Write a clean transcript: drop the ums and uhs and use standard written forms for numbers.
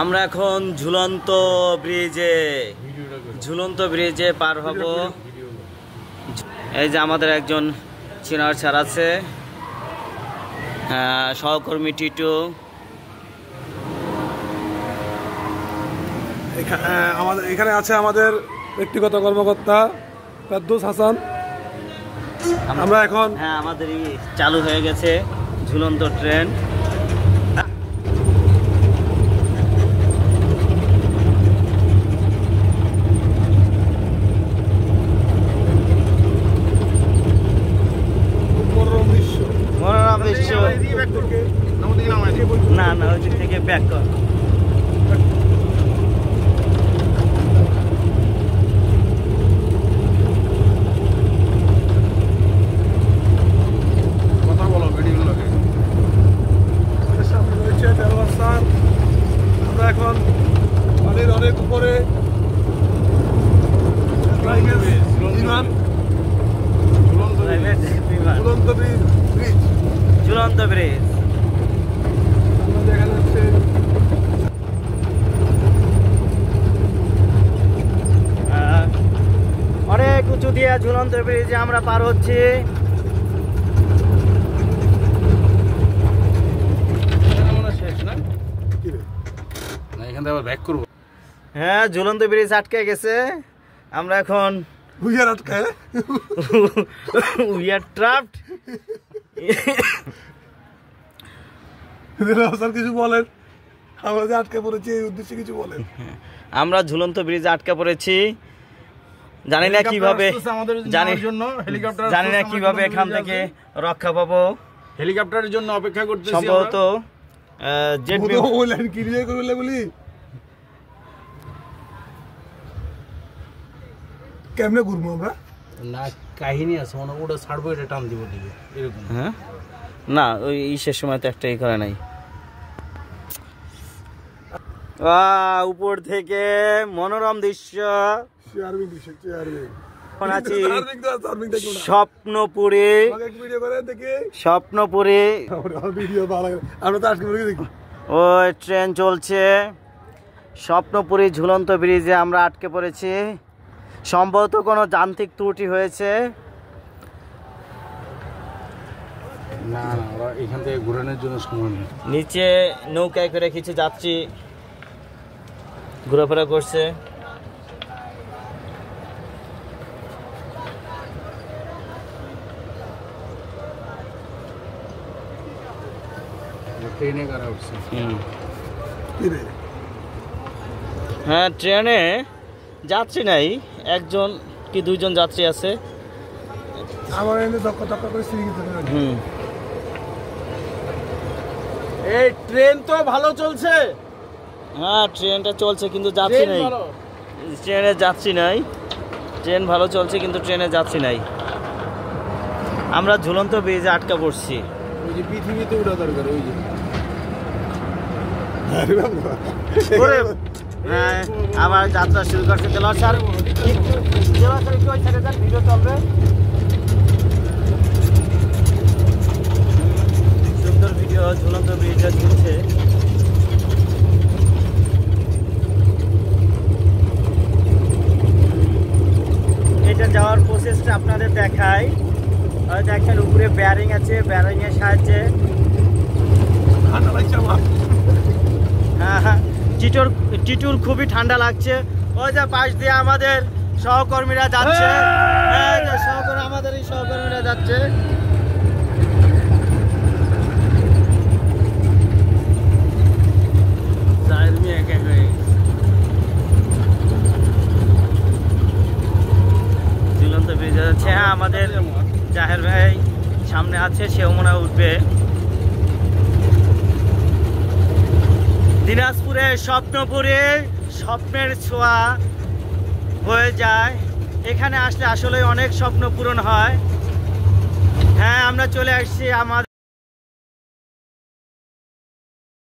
আমরা এখন ঝুলন্ত ব্রিজে পার হব। এই যে আমাদের একজন চিনার স্যার আছে, সহকর্মী টিটু। এখানে আছে আমাদের ব্যক্তিগত কর্মকর্তা ফেরদৌস হাসান। আমরা এখন আমাদেরই চালু হয়ে গেছে ঝুলন্ত ট্রেন। না না ওই দিক থেকে ব্যাক কর। কথা বলো ভিডিও লাগে। সামনে রয়েছে দেওয়ার। আমরা এখন পানির অনেক উপরে ঝুলন্ত ব্রিজ অনেক উঁচু দিয়ে ঝুলন্ত ব্রিজে আমরা পার হচ্ছি। হ্যাঁ, ঝুলন্ত ব্রিজ আটকে গেছে। আমরা এখন কিছু বলেন, আমরা যে আটকে পড়েছি এই উদ্দেশ্যে কিছু বলেন। আমরা ঝুলন্ত ব্রিজে আটকে পড়েছি, জানি না কিভাবে এখান থেকে রক্ষা পাবো। হেলিকপ্টারের জন্য অপেক্ষা করতেছি। সম্ভবত কেমনে ঘুরবো আমরা? না, কাহিনী আছে, মনে ওটা ছাড়বো, এটা টান দিব দিকে এরকম। হ্যাঁ, না ওই ইসের সময় তো একটা করে নাই। উপর থেকে মনোরম দৃশ্য। স্বপ্নপুরে ওই ট্রেন চলছে। স্বপ্নপুরী ঝুলন্ত ব্রিজে আমরা আটকে পড়েছি। সম্ভবত কোনো যান্ত্রিক ত্রুটি হয়েছে। না, ওরা এখান থেকে ঘোরানোর জন্য সময় নেই। নিচে নৌকায় করে কিছু যাত্রী ঘোরাফেরা করছে। ট্রেনে কারা উঠছে? হ্যাঁ, ট্রেনে যাত্রী নাই, একজন কি দুইজন যাত্রী আছে। এই ট্রেন তো ভালো চলছে। হ্যাঁ, ট্রেনটা চলছে কিন্তু যাত্রী নাই। ট্রেনে যাত্রী নাই। ট্রেন ভালো চলছে কিন্তু ট্রেনে যাত্রী নাই। আমরা ঝুলন্ত ব্রিজে আটকা পড়ছি। ওই যে পৃথিবীতে উড়া দরকার। ওই যে আমার যাত্রা শুরু করছে। দেলোয়ার স্যার একটু ওই সাইডে যান, ভিডিও চলবে। সুন্দর ভিডিও ঝুলন্ত ব্রিজে চলছে। এটা যাওয়ার প্রসেসটা আপনাদের দেখাই। দেখেন উপরে ব্যারিং আছে, ব্যারিং এর সাহায্যে। হ্যাঁ, টিটুর খুবই ঠান্ডা লাগছে। ওই যে পাশ দিয়ে আমাদের সহকর্মীরা যাচ্ছে। আমাদের এই সহকর্মীরা যাচ্ছে। ঝুলন্ত ব্রিজে যাচ্ছে। হ্যাঁ, আমাদের জাহের ভাই সামনে আছে, সেও মনে হয় উঠবে। দিনাজপুরে স্বপ্নপুরে স্বপ্নের ছোঁয়া হয়ে যায়। এখানে আসলে আসলে অনেক স্বপ্ন পূরণ হয়। হ্যাঁ, আমরা চলে আসছি আমাদের